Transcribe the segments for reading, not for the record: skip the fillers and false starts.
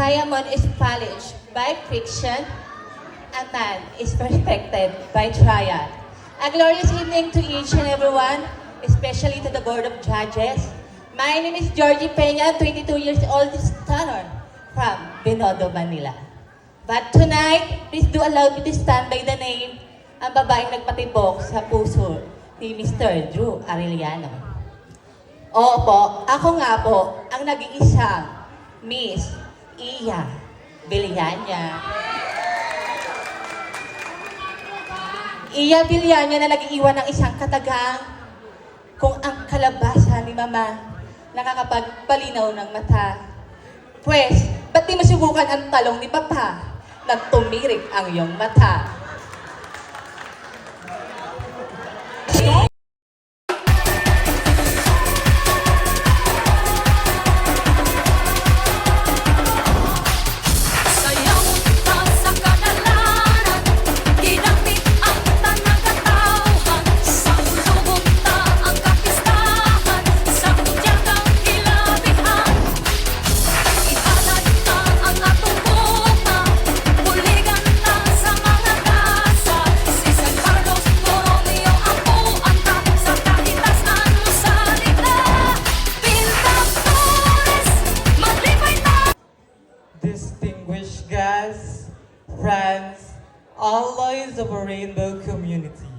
diamond is polished by friction, a man is perfected by trial. A glorious evening to each and everyone, especially to the Board of Judges. My name is Georgie Peña, 22 years old, stunner from Binondo, Manila. But tonight, please do allow me to stand by the name ang babaeng nagpatibok sa puso ni Mr. Drew Arellano. Oo po, ako nga po ang nag-iisang Miss Iya Villania. Iya Villania na nag-iwan ng isang katagang kung ang kalabasa ni Mama nakakapagpalinaw ng mata. Pwes, ba't di masubukan ang talong ni Papa nang tumirik ang iyong mata? Distinguished guests, friends, allies of a rainbow community,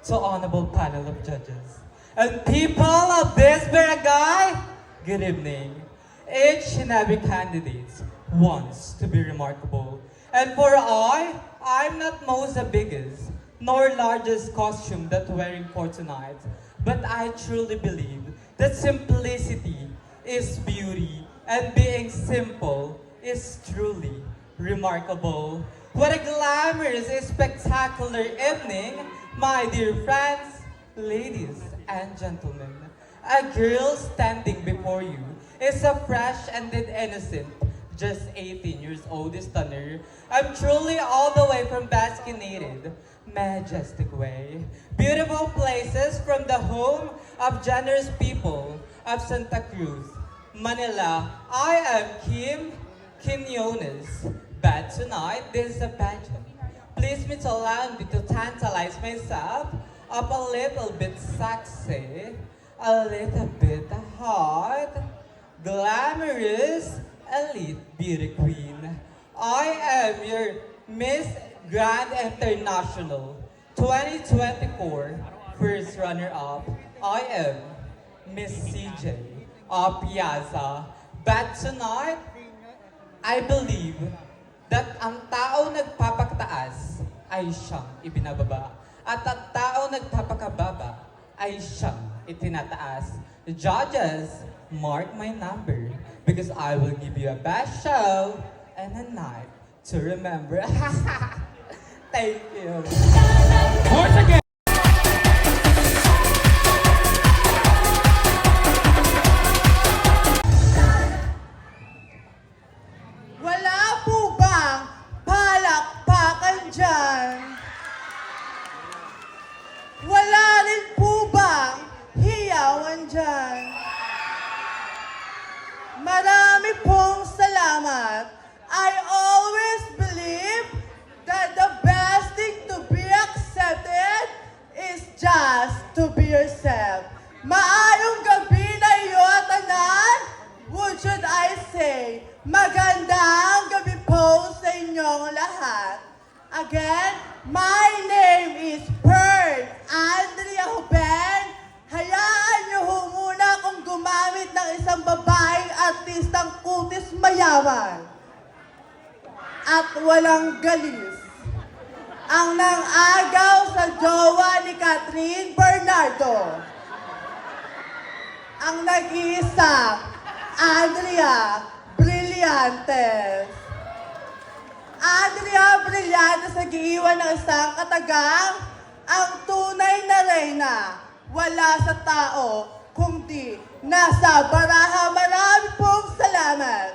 to honorable panel of judges, and people of this barangay, good evening. Each and every candidate wants to be remarkable, and for I'm not most the biggest nor largest costume that wearing for tonight, but I truly believe that simplicity is beauty, and being simple is truly remarkable. What a glamorous, spectacular evening, my dear friends, ladies and gentlemen. A girl standing before you is a fresh and innocent, just 18 years old stunner. I'm truly all the way from Basquinated, majestic way. Beautiful places from the home of generous people of Santa Cruz, Manila. I am Kim Quinones, but tonight this is a pageant. Please me to allow me to tantalize myself up a little bit sexy, a little bit hot, glamorous, elite beauty queen. I am your Miss Grand International 2024 first runner-up. I am Miss CJ of Piazza, but tonight I believe that ang tao nagpapaktaas ay siyang ibinababa. At ang tao nagpapakababa ay siyang itinataas. Judges, mark my number because I will give you a best show and a night to remember. Thank you. Once again. Wala rin po bang hiyawan dyan? Marami pong salamat. I always believe that the best thing to be accepted is just to be yourself. Maayong gabi na iyo, tanan. What should I say? Magandang gabi po sa inyong lahat. Again, my name is Pearl Andrea Huben. Hayaan niyo ho muna kung gumamit ng isang babaeng artistang kutis mayaman at walang galis. Ang nang-agaw sa jowa ni Catherine Bernardo. Ang nag-iisang Andrea Brillantes. Andrea Brillantes nag-iiwan ng isang katagang, ang tunay na reyna, wala sa tao, kundi nasa baraha. Marami pong salamat.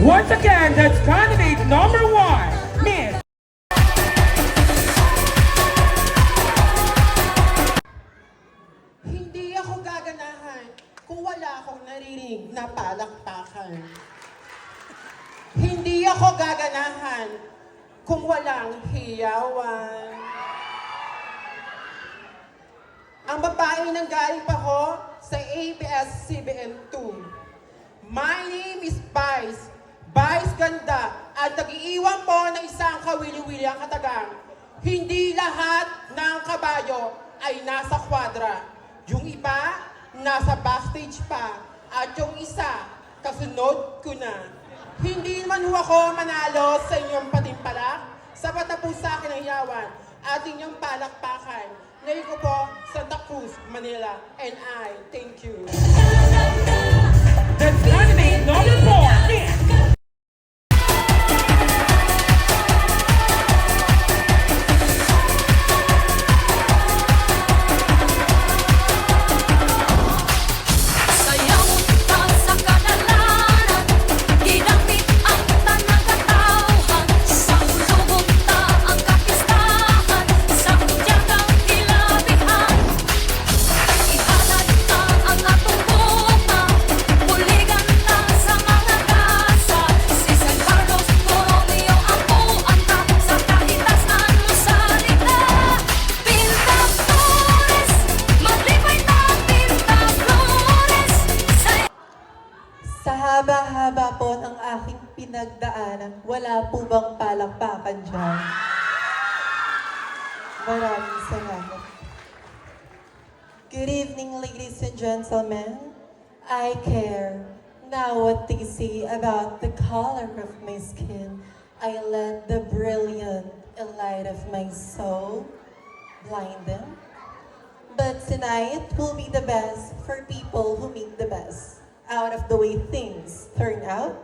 Once again, that's candidate number 1, Miss. Hindi ako gaganahan kung wala akong naririnig na palakpakan. ako gaganahan kung walang hiyawan. Ang babae nang galing pa ho sa ABS-CBN 2. My name is Vice. Vice ganda at nag-iiwan po ng isang kawili-wili ang katagang. Hindi lahat ng kabayo ay nasa kwadra. Yung iba, nasa backstage pa. At yung isa, kasunod ko na. Hindi naman ho ako manalo sa inyong patimpalak. Sapat na po sa akin ang yawan at inyong palakpakan. Ngayon ko po, Santa Cruz, Manila. And I thank you. That's candidate number 4, Miss. Sayaw ta sa kadalanan, ginamit ang tanang katawhan. Sa ulubog ta ang kapistahan, sa tiyagang hilabihan. Ihalad ta ang atong bunga, buligan ta sa mga kasa. Si San Carlos Borromeo ang puanta, sa kahitasan mo sa nila. Pinta Flores, maglipay ta Pinta Flores. Sa haba-haba po ng aking pinagdaanan, wala po bang palakpakan dyan? Maraming salamat. Good evening, ladies and gentlemen. I care now what they say about the color of my skin. I let the brilliant light of my soul blind them. But tonight will be the best for people who make the best out of the way things turn out.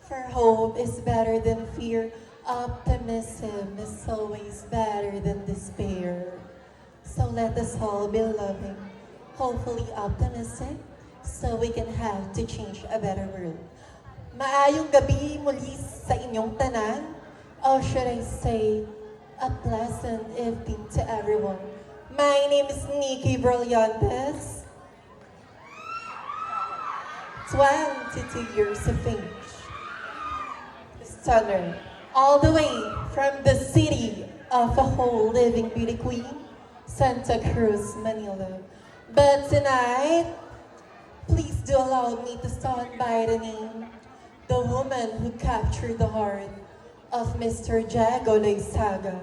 For hope is better than fear. Optimism is always better than despair. So let us all be loving, hopefully optimistic, so we can have to change a better world. Maayong gabi muli sa inyong tanan, or should I say, a pleasant evening to everyone. My name is Nikki Brillantes. 22 years of age. Stunner. All the way from the city of a whole living beauty queen, Santa Cruz, Manila. But tonight, please do allow me to start by the name, the woman who captured the heart of Mr. Jago Loizaga.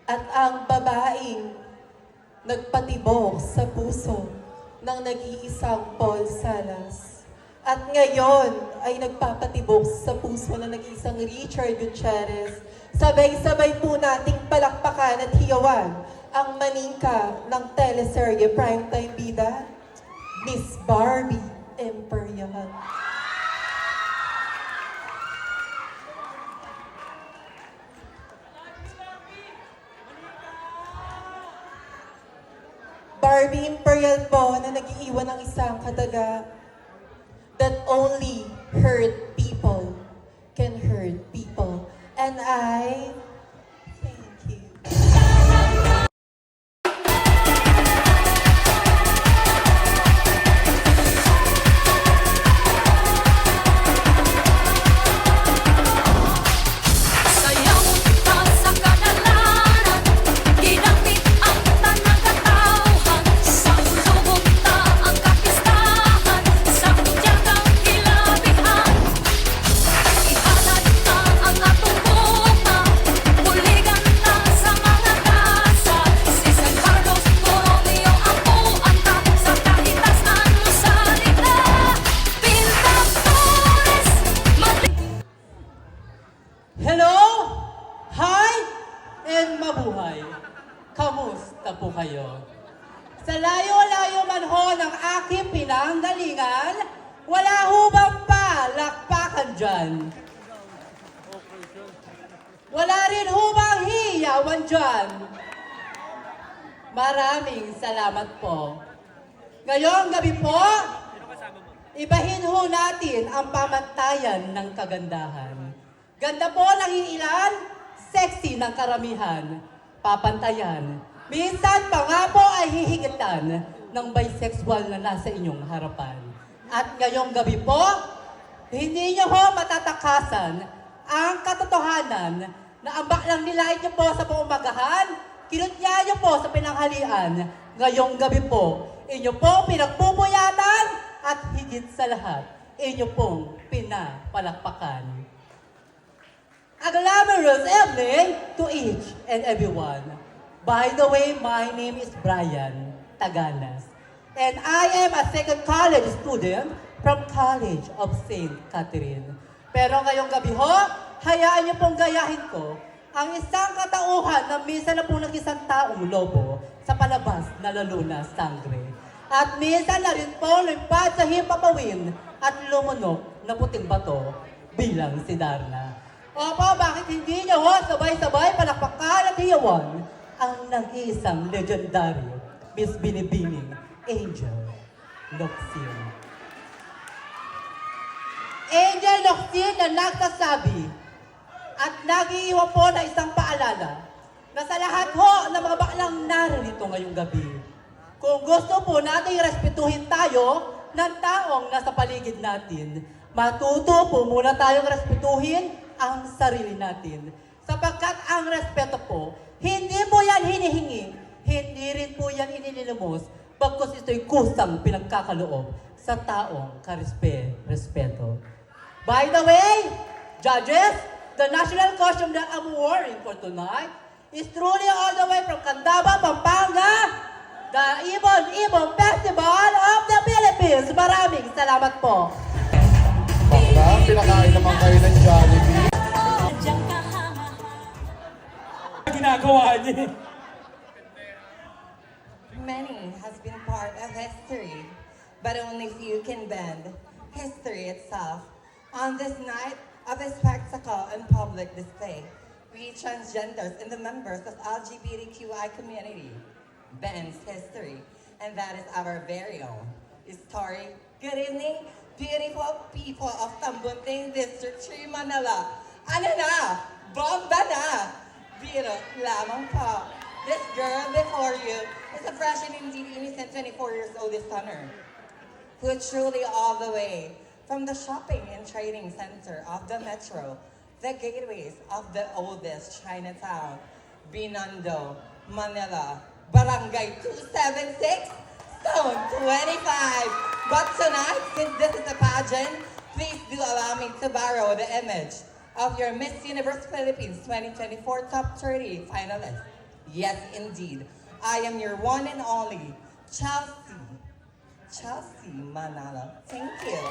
At ang babaeng nagpatibok sa puso ng nag-iisang Paul Salas. At ngayon ay nagpapatibok sa puso ng nag-iisang Richard Gutierrez. Sabay-sabay po nating palakpakan at hiyawan ang maningka ng teleserye Primetime Bida, Miss Barbie Imperial. Barbie Imperial po na nag-iiwan ng isang kataga that only hurt people can hurt people. And I thank you. Sayaw ta sa kadalanan, ginamit ang tanang katawhan. Sa ulubog ta ang kapistahan, sa tiyagang hilabihan. Ihalad ta ang atong bunga, buligan ta sa mga kasa. Si San Carlos Borromeo ang puanta, sa kahitasan mo sa nila. Pinta Flores, Hello! Hi! And mabuhay! Kamusta po kayo? Sa layo-layo man ho ng aking pinanggalingan, wala ho bang palakpakan dyan? Wala rin ho bang hiyawan dyan? Maraming salamat po. Ngayong gabi po, ibahin ho natin ang pamantayan ng kagandahan. Ganda po ng iilan, sexy ng karamihan. Papantayan. Minsan pa nga po ay hihigitan ng bisexual na nasa inyong harapan. At ngayong gabi po, hindi niyo ho matatakasan ang katotohanan na ang baklang nilait niyo po sa buong magahan, kinutya niyo po sa pinanghalian. Ngayong gabi po, inyo po pinagpupuyatan at higit sa lahat, inyo pong pinapalakpakan. A glamorous evening to each and everyone. By the way, my name is Brian Taganas, and I am a second college student from College of St. Catherine. Pero ngayong gabi ho, hayaan niyo pong gayahin ko ang isang katauhan na minsan na pong nag-isang taong lobo sa palabas na lalo na sangre. At minsan na rin pong limpad sa hipapawin at lumunok na puting bato bilang si Darna. Opo, bakit hindi niyo ho sabay-sabay palakpakan at hiyawan ang nag-iisang legendaryo Miss Binibining Angel Locsin. Angel Locsin na nagsasabi at nag-iiwan po na isang paalala na sa lahat ho ng mga baklang naririto ngayong gabi, kung gusto po natin respetuhin tayo ng taong nasa paligid natin, matuto po muna tayong respetuhin ang sarili natin. Sapagkat ang respeto po, hindi po yan hinihingi, hindi rin po yan inilinumos, bagkus ito'y kusang pinagkakaloob sa taong respeto. By the way, judges, the national costume that I'm wearing for tonight is truly all the way from Candaba, Pampanga, the Ibon Festival of the Philippines. Maraming salamat po. Bakla, pinakain naman kayo ng Jollibee. Diyan ka hanga. Ginagawa niya. Many has been part of history, but only few can bend history itself. On this night of a spectacle and public display, we transgenders and the members of LGBTQI community bends history, and that is our very own story. Good evening, beautiful people of Tambunting District 3, Manila. Ano na? Bomba na! Biro lamang po. This girl before you is a fresh and indeed innocent 24 years old stunner who truly all the way from the shopping and trading center of the metro, the gateways of the oldest Chinatown, Binondo, Manila, Barangay 276, Zone 25. But tonight, since this is a pageant, please do allow me to borrow the image of your Miss Universe Philippines 2024 Top 30 finalist. Yes, indeed. I am your one and only, Chelsea Manalo. Thank you.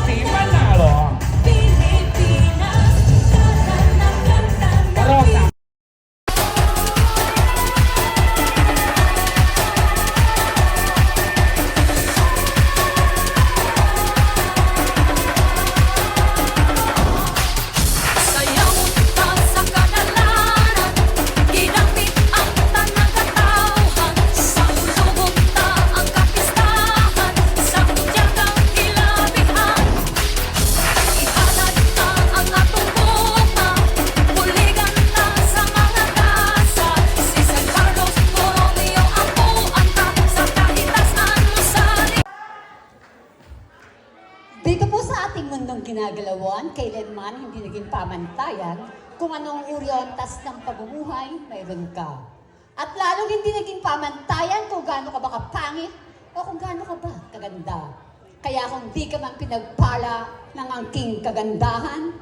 Si Manalo. Pilipinas, kanta na kanta na Rosa. Sayaw ta sa kadalaran, ginamit ang tanang katawhan, sa lubog ta ang kapistahan, sa tiyagang kilabihan. Ihalad ta ang atong buka, buligan ta sa mga kasa, si San Carlos Borromeo ang buwan ta, sa kahitasan Luzari. Dito po sa ating mundong ginagalawan, kailanman hindi naging pamantayan kung anong uryontas ng pamumuhay mayroon ka. At lalong hindi naging pamantayan kung gaano ka ba kapangit o kung gaano ka ba kaganda. Kaya kung di ka man pinagpala ng angking kagandahan,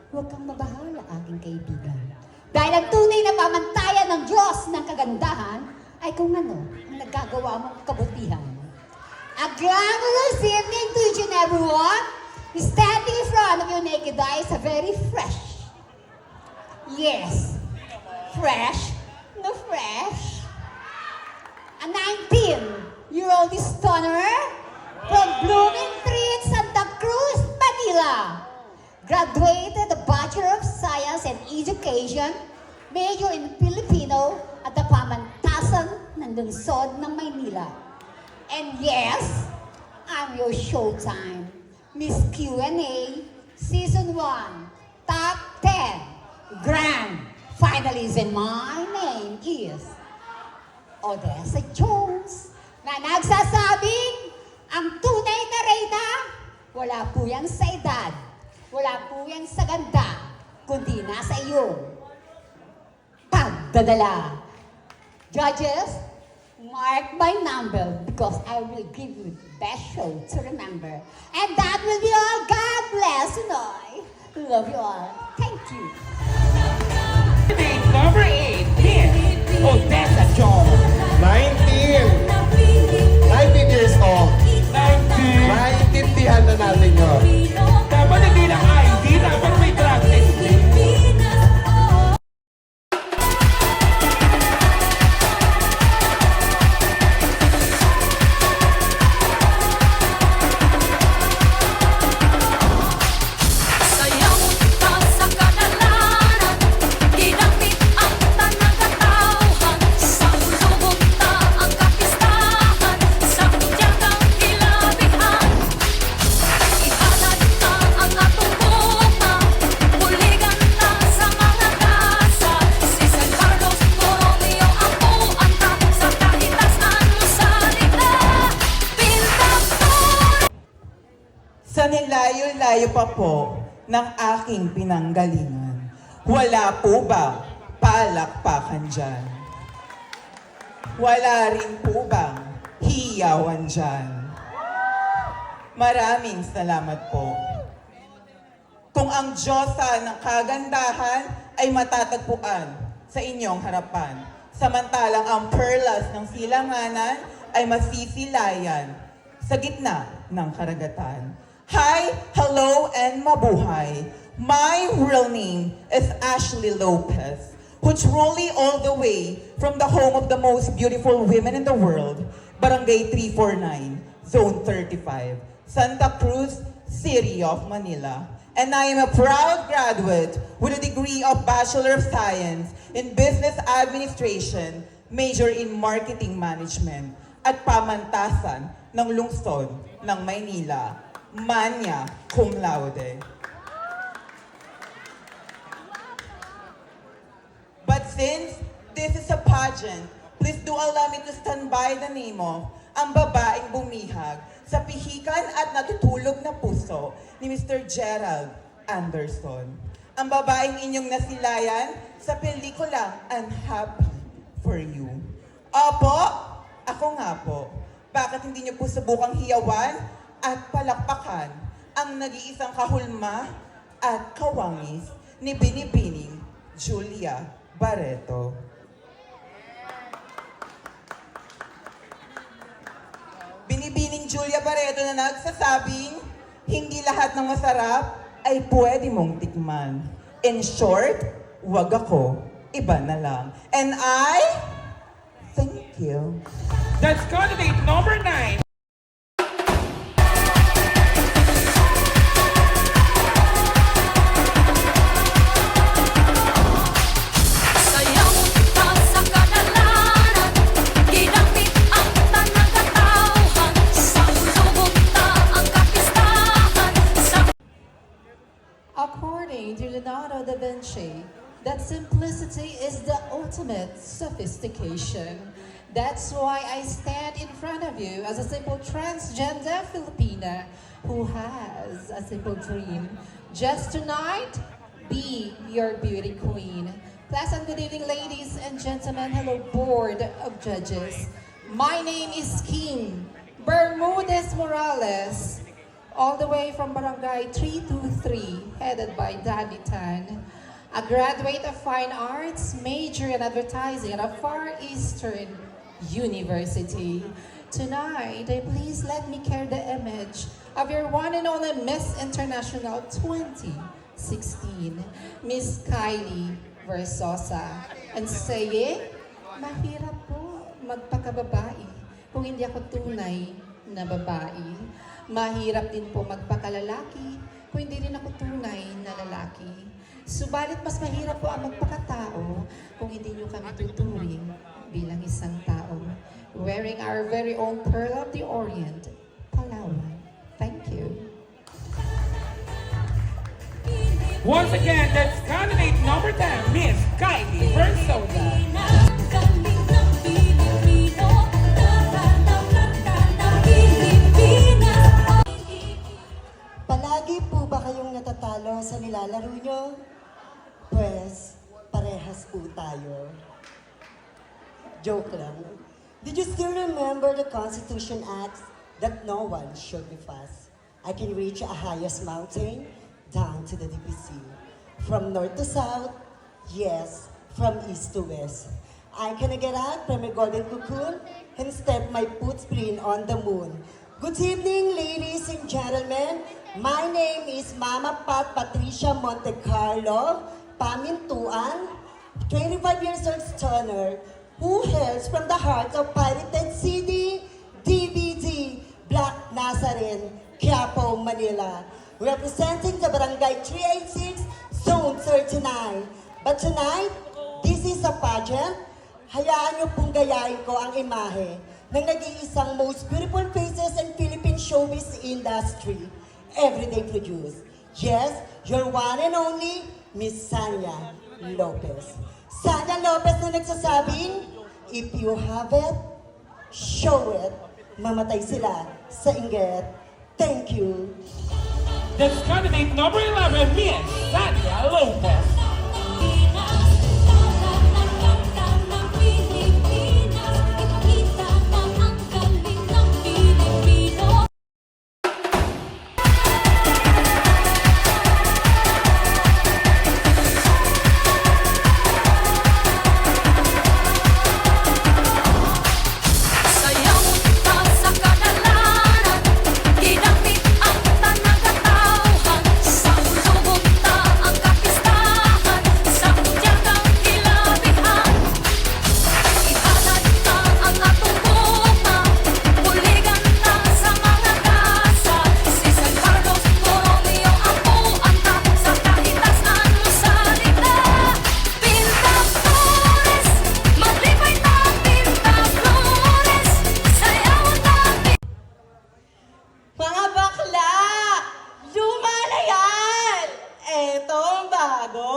huwag kang mabahala, aking kaibigan. Dahil ang tunay na pamantayan ng Diyos ng kagandahan ay kung ano ang nagagawa mong kabutihan. A glamorous evening to each and everyone. Standing in front of your naked eyes, a very fresh. Yes, fresh, no fresh. A 19-year-old stunner from Blooming Treat, Santa Cruz, Manila. Graduated the Bachelor of Science and Education, major in Filipino at the Pamantasan ng Lungsod ng Maynila. And yes, I'm your showtime, Miss Q&A, Season 1, Top 10, Grand Finalist. And my name is Odessa Jones, na nagsasabing ang tunay na reyna Wala po yan sa edad. Wala po yan sa ganda. Kundi nasa iyo. Pagdadala. Judges, mark my number because I will give you the best show to remember. And that will be all. God bless you all. Love you all. Thank you. Candidate number 8, Miss Odessa Jones. 19 years old. 19. Naiintindihan na natin yun. Dapat hindi lang ID, dapat may drug test din. Sayaw ka sa kadalaran, ginamit ang tanang katawhan, sa ulubog ta ang kapistahan, sa kutyagang kilabihan. Ihalad na ang atong buka, buligan na sa mga kasa, si San Carlos Borromeo ang puanta, sa kahitasan mo salita, pintaktor. Sa nilayo-layo pa po ng aking pinanggalingan, wala po ba palakpakan dyan? Wala rin po bang hiyawan dyan? Maraming salamat po. Kung ang Diyosa ng kagandahan ay matatagpuan sa inyong harapan, samantalang ang perlas ng silanganan ay masisilayan sa gitna ng karagatan. Hi, hello, and mabuhay. My real name is Ashley Lopez, who's rolling all the way from the home of the most beautiful women in the world, Barangay 349, Zone 35, Santa Cruz, City of Manila. And I am a proud graduate with a degree of Bachelor of Science in Business Administration, major in Marketing Management, at pamantasan ng lungsod ng Maynila. Magna cum laude. But since this is a pageant, please do allow me to stand by the name of ang babaeng bumihag sa pihikan at natutulog na puso ni Mr. Gerald Anderson. Ang babaeng inyong nasilayan sa pelikulang Unhappy for You. Opo, ako nga po. Bakit hindi niyo po subukang hiyawan at palakpakan ang nag-iisang kahulma at kawangis ni Binibining Julia Barreto. Binibining Julia Barreto na nagsasabing, hindi lahat ng masarap ay pwede mong tikman. In short, wag ako, iba na lang. And I, thank you. That's candidate number 9. Sayaw ka sa kadalaran, ginamit ang tanang katawhan, sa ulubog ta ang kapistahan, sa According to Leonardo da Vinci, that simplicity is the ultimate sophistication. That's why I stand in front of you as a simple transgender Filipina who has a simple dream. Just tonight, be your beauty queen. Pleasant good evening, ladies and gentlemen. Hello, board of judges. My name is King Bermudez Morales, all the way from Barangay 323, headed by Danny Tan, a graduate of Fine Arts, major in advertising at a Far Eastern University. Tonight, please let me carry the image of your one and only Miss International 2016, Miss Kylie Versosa. And saying, mahirap po magpakababae kung hindi ako tunay na babae. Mahirap din po magpakalalaki kung hindi rin ako tunay na lalaki. Subalit mas mahirap po ang magpakatao kung hindi nyo kami tuturing bilang isang tao. Wearing our very own Pearl of the Orient, Palawan. Thank you. Once again, that's candidate number 10, Miss Kylie Versosa. nanalo sa nilalaro nyo? Pues, parehas po tayo. Joke lang. Did you still remember the Constitution Act that no one should be fast? I can reach a highest mountain down to the deepest sea. From north to south, yes, from east to west. I can get out from a golden cocoon and step my footprint on the moon. Good evening, ladies and gentlemen. My name is Mama Pat Patricia Monte Carlo Pamintuan, 25 years old stoner, who hails from the heart of pirated CD, DVD, Black Nazarene, Quiapo, Manila, representing the Barangay 386, Zone 39. But tonight, this is a pageant. Hayaan niyo pong gayahin ko ang imahe ng nag-iisang most beautiful faces in Philippine showbiz industry, everyday produce. Yes, your one and only, Miss Sanya Lopez. Sanya Lopez na nagsasabing, if you have it, show it. Mamatay sila sa inggit. Thank you. That's candidate number 11, Miss Sanya Lopez. Sayaw ta sa kadalanan, ginamit ang tanang katawhan, sa ulugot ta ang kapistahan, sa udyagang kilabihan. Ihalad ta ang atong bunga, buligan ta sa mga kasa, si San Carlos Borromeo ang puanta, sa kahitasan sa lita. Pinta Flores, maglibay ta Pinta Flores, sayaw ta Mga bakla! Luma na yan! Etong bago!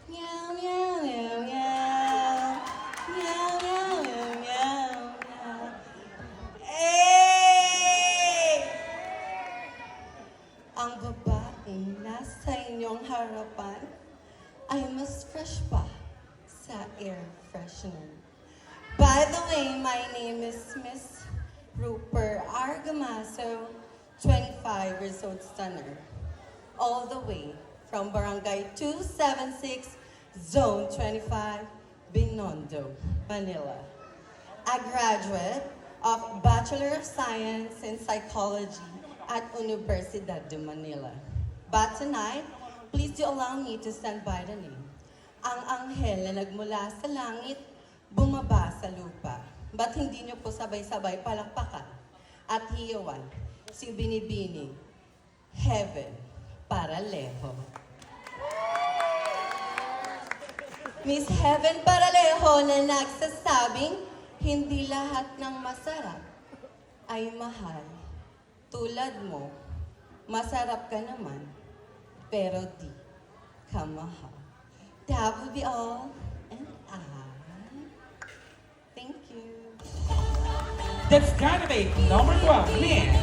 Meow, meow, meow, meow. Meow, meow, meow, meow, meow. Ang babaeng nasa inyong harapan ay mas fresh pa sa air freshener. By the way, my name is Miss Rupert Argamaso, 25 years old stunner, all the way from Barangay 276, Zone 25, Binondo, Manila. A graduate of Bachelor of Science in Psychology at Universidad de Manila. But tonight, please do allow me to stand by the name. Ang anghel na nagmula sa langit, bumaba sa lupa. Ba't hindi niyo po sabay-sabay palakpakan at hiyawan si Binibini, Heaven Paralejo. Miss Heaven Paralejo na nagsasabing hindi lahat ng masarap ay mahal. Tulad mo, masarap ka naman, pero di ka mahal. That would be all, and thank you. That's candidate number 12, Miss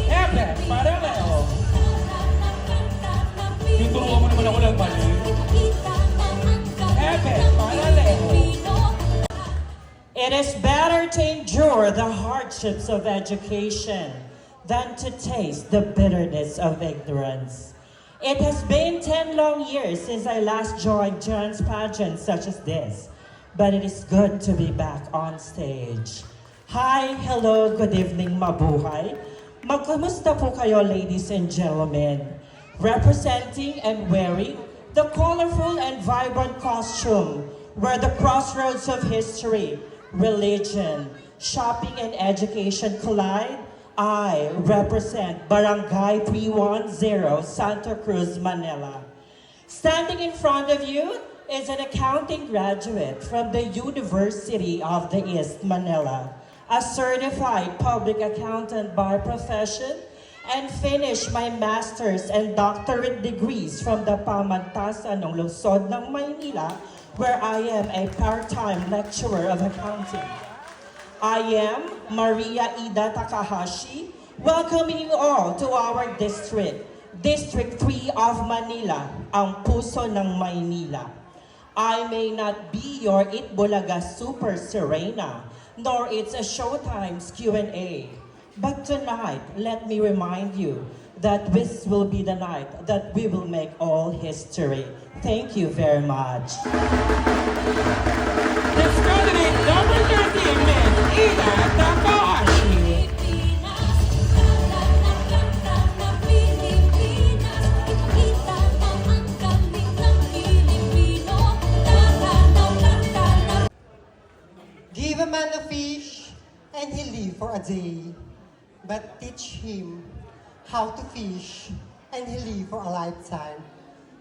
Ebe Paraleo. Tuturuan mo naman ako ng mali. Ebe Paraleo. It is better to endure the hardships of education than to taste the bitterness of ignorance. It has been 10 long years since I last joined dance pageants such as this, but it is good to be back on stage. Hi, hello, good evening, mabuhay. Magkumusta po kayo, ladies and gentlemen? Representing and wearing the colorful and vibrant costume where the crossroads of history, religion, shopping, and education collide, I represent Barangay 310, Santa Cruz, Manila. Standing in front of you is an accounting graduate from the University of the East Manila, a certified public accountant by profession, and finished my master's and doctorate degrees from the Pamantasan ng Lungsod ng Maynila, where I am a part-time lecturer of accounting. I am Maria Ida Takahashi, Welcoming you all to our district, District 3 of Manila, ang puso ng Maynila. I may not be your Itbulaga Super Serena, nor its a Showtime's Q&A. But tonight, let me remind you that this will be the night that we will make all history. Thank you very much. Let's candidate number 30, Miss Ina Takahashi. Give a man a fish, and he'll live for a day. But teach him how to fish, and he'll live for a lifetime.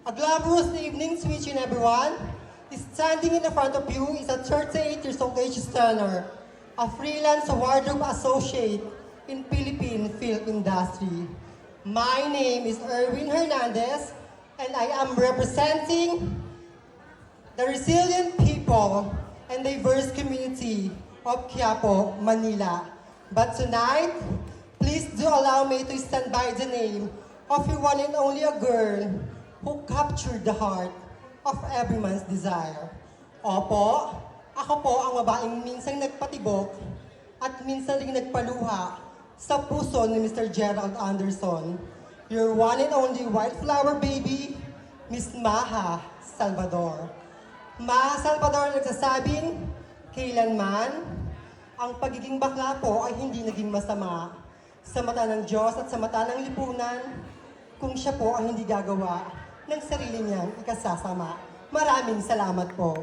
A glamorous evening to each and everyone. Standing in the front of you is a 38 years old age Turner, a freelance wardrobe associate in Philippine film industry. My name is Erwin Hernandez, and I am representing the resilient people and diverse community of Quiapo, Manila. But tonight, please do allow me to stand by the name of your one and only a girl who captured the heart of every man's desire. Opo, ako po ang babaeng minsang nagpatibok at minsan ring nagpaluha sa puso ni Mr. Gerald Anderson. Your one and only white flower baby, Miss Maha Salvador. Maha Salvador nagsasabing, kailanman, ang pagiging bakla po ay hindi naging masama. Sa mata ng Diyos at sa mata ng lipunan, kung siya po ang hindi gagawa ng sarili niyang ikasasama. Maraming salamat po.